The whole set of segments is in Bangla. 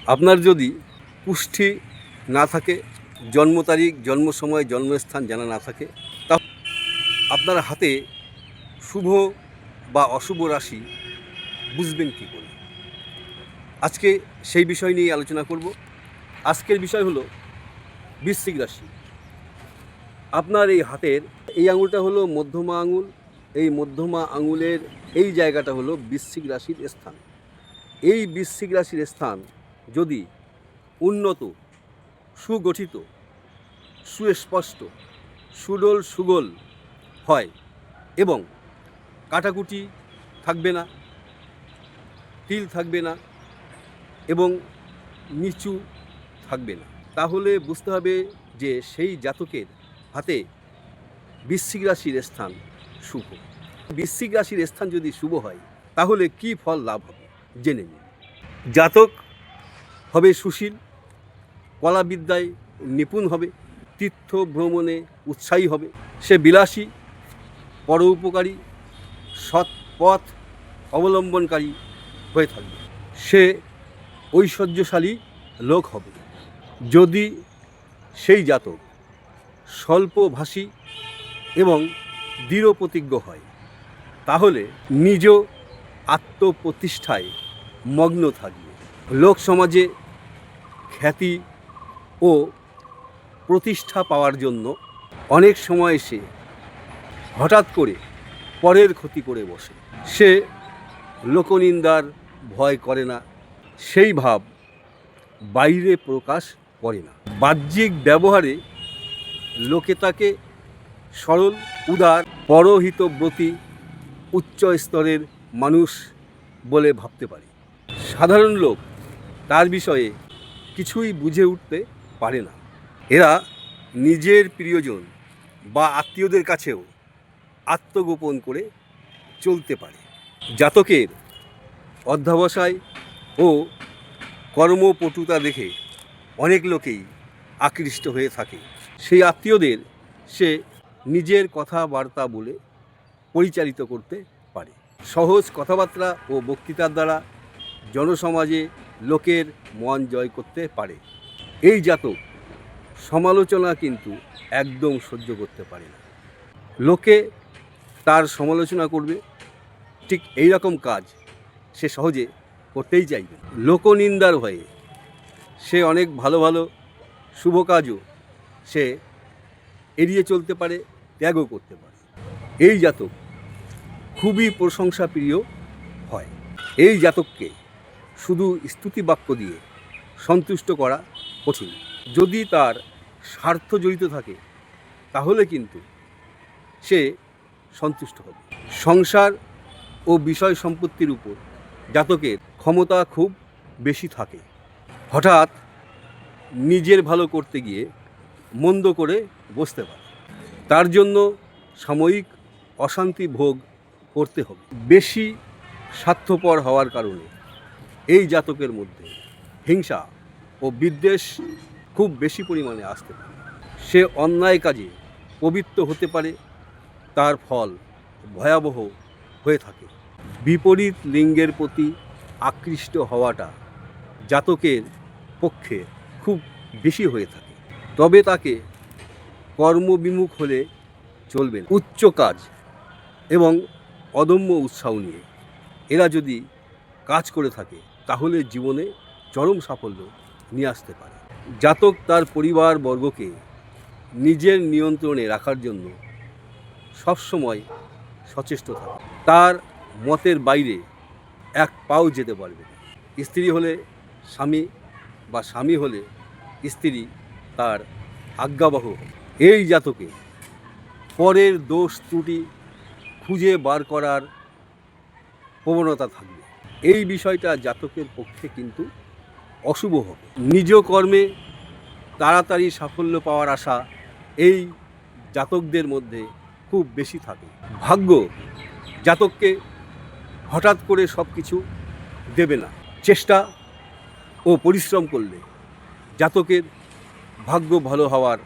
আপনার যদি পুষ্টি না থাকে, জন্ম তারিখ, জন্ম সময়, জন্মস্থান জানা না থাকে, তা আপনার হাতে শুভ বা অশুভ রাশি বুঝবেন কী করে? আজকে সেই বিষয় নিয়ে আলোচনা করব। আজকের বিষয় হলো বৃশ্চিক রাশি। আপনার এই হাতের এই আঙুলটা হলো মধ্যমা আঙুল। এই মধ্যমা আঙুলের এই জায়গাটা হলো বৃশ্চিক রাশির স্থান। এই বৃশ্চিক রাশির স্থান যদি উন্নত, সুগঠিত, সুস্পষ্ট, সুডোল সুগোল হয় এবং কাটাকুটি থাকবে না, তিল থাকবে না এবং নিচু থাকবে না, তাহলে বুঝতে হবে যে সেই জাতকের হাতে বৃশ্চিক রাশির স্থান শুভ। বৃশ্চিক রাশির স্থান যদি শুভ হয় তাহলে কি ফল লাভ হবে জেনে নিন। জাতক হবে সুশীল, কলাবিদ্যায় নিপুণ হবে, তীর্থ ভ্রমণে উৎসাহী হবে, সে বিলাসী, পরোপকারী, সৎ পথ অবলম্বনকারী হয়ে থাকবে, সে ঐশ্বর্যশালী লোক হবে। যদি সেই জাতক স্বল্পভাষী এবং দৃঢ় প্রতিজ্ঞ হয় তাহলে নিজ আত্মপ্রতিষ্ঠায় মগ্ন থাকবে। লোক সমাজে খ্যাতি ও প্রতিষ্ঠা পাওয়ার জন্য অনেক সময় সে হঠাৎ করে পরের ক্ষতি করে বসে। সে লোকনিন্দার ভয় করে না, সেই ভাব বাইরে প্রকাশ করে না। বাহ্যিক ব্যবহারে লোকে তাকে সরল, উদার, পরহিতব্রতী, উচ্চ স্তরের মানুষ বলে ভাবতে পারে। সাধারণ লোক তার বিষয়ে কিছুই বুঝে উঠতে পারে না। এরা নিজের প্রিয়জন বা আত্মীয়দের কাছেও আত্মগোপন করে চলতে পারে। জাতকের অধ্যবসায় ও কর্মপটুতা দেখে অনেক লোকেই আকৃষ্ট হয়ে থাকে। সেই আত্মীয়দের সে নিজের কথাবার্তা বলে পরিচালিত করতে পারে। সহজ কথাবার্তা ও বক্তৃতার দ্বারা জনসমাজে লোকের মন জয় করতে পারে। এই জাতক সমালোচনা কিন্তু একদম সহ্য করতে পারে না। লোকে তার সমালোচনা করবে, ঠিক এই রকম কাজ সে সহজে করতেই চাইবে। লোকনিন্দার ভয়ে সে অনেক ভালো ভালো শুভ কাজও সে এড়িয়ে চলতে পারে, ত্যাগও করতে পারে। এই জাতক খুবই প্রশংসা প্রিয় হয়। এই জাতককে শুধু স্তুতি বাক্য দিয়ে সন্তুষ্ট করা কঠিন। যদি তার স্বার্থ জড়িত থাকে তাহলে কিন্তু সে সন্তুষ্ট হবে। সংসার ও বিষয় সম্পত্তির উপর জাতকের ক্ষমতা খুব বেশি থাকে। হঠাৎ নিজের ভালো করতে গিয়ে মন্দ করে বসতে পারে। তার জন্য সাময়িক অশান্তি ভোগ করতে হবে। বেশি স্বার্থপর হওয়ার কারণে এই জাতকের মধ্যে হিংসা ও বিদ্বেষ খুব বেশি পরিমাণে আসতে পারে। সে অন্যায় কাজে প্রবৃত্ত হতে পারে, তার ফল ভয়াবহ হয়ে থাকে। বিপরীত লিঙ্গের প্রতি আকৃষ্ট হওয়াটা জাতকের পক্ষে খুব বেশি হয়ে থাকে। তবে তাকে কর্মবিমুখ হলে চলবে না। উচ্চ কাজ এবং অদম্য উৎসাহ নিয়ে এরা যদি কাজ করে থাকে তাহলে জীবনে চরম সাফল্য নিয়ে আসতে পারে। জাতক তার পরিবারবর্গকে নিজের নিয়ন্ত্রণে রাখার জন্য সবসময় সচেষ্ট থাকে। তার মতের বাইরে এক পাও যেতে পারবে না। স্ত্রী হলে স্বামী বা স্বামী হলে স্ত্রী তার আজ্ঞাবহ। এই জাতকে পরের দোষ ত্রুটি খুঁজে বার করার প্রবণতা থাকবে। এই বিষয়টা জাতকের পক্ষে কিন্তু অশুভ হবে। নিজ কর্মে তাড়াতাড়ি সাফল্য পাওয়ার আশা এই জাতকদের মধ্যে খুব বেশি থাকে। ভাগ্য জাতককে হঠাৎ করে সব কিছু দেবে না। চেষ্টা ও পরিশ্রম করলে জাতকের ভাগ্য ভালো হওয়ার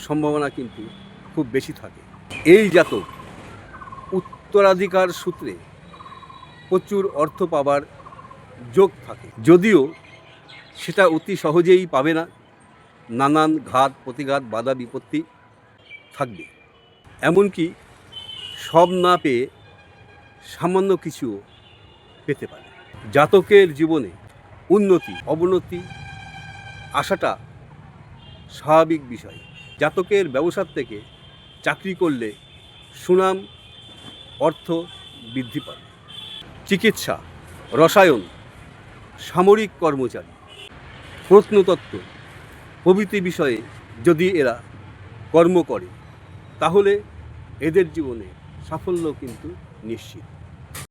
সম্ভাবনা কিন্তু খুব বেশি থাকে। এই জাতক উত্তরাধিকার সূত্রে প্রচুর অর্থ পাবার যোগ থাকে। যদিও সেটা অতি সহজেই পাবে না। নানান ঘাত প্রতিঘাত বাধা বিপত্তি থাকবে। এমনকি সব না পেয়ে সামান্য কিছুও পেতে পারে। জাতকের জীবনে উন্নতি অবনতি আসাটা স্বাভাবিক বিষয়। জাতকের ব্যবসার থেকে চাকরি করলে সুনাম অর্থ বৃদ্ধি পাবে। চিকিৎসা, রসায়ন, সামরিক কর্মচারী, প্রত্নতত্ত্ব প্রভৃতি বিষয়ে যদি এরা কর্ম করে তাহলে এদের জীবনে সাফল্য কিন্তু নিশ্চিত।